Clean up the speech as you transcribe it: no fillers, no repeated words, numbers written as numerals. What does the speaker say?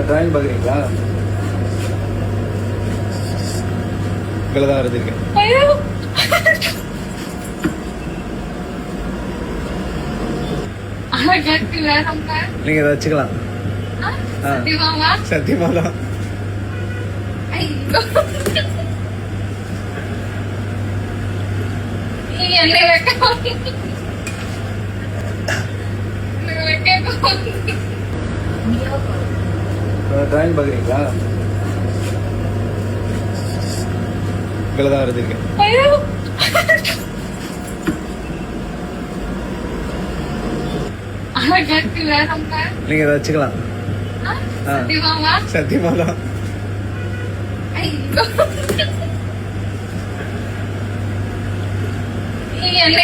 Drawing பார்க்குறீங்களா? இங்கே தான் வரைஞ்சிருக்கேன். நீங்க இதை வச்சுக்கலாம். சத்தியமா தான். டிராயிங் பார்க்குறீங்களா? இங்கே தான் வரைஞ்சிருக்கேன். நீங்க இதை வச்சுக்கலாம். சத்தியமா தான். என்ன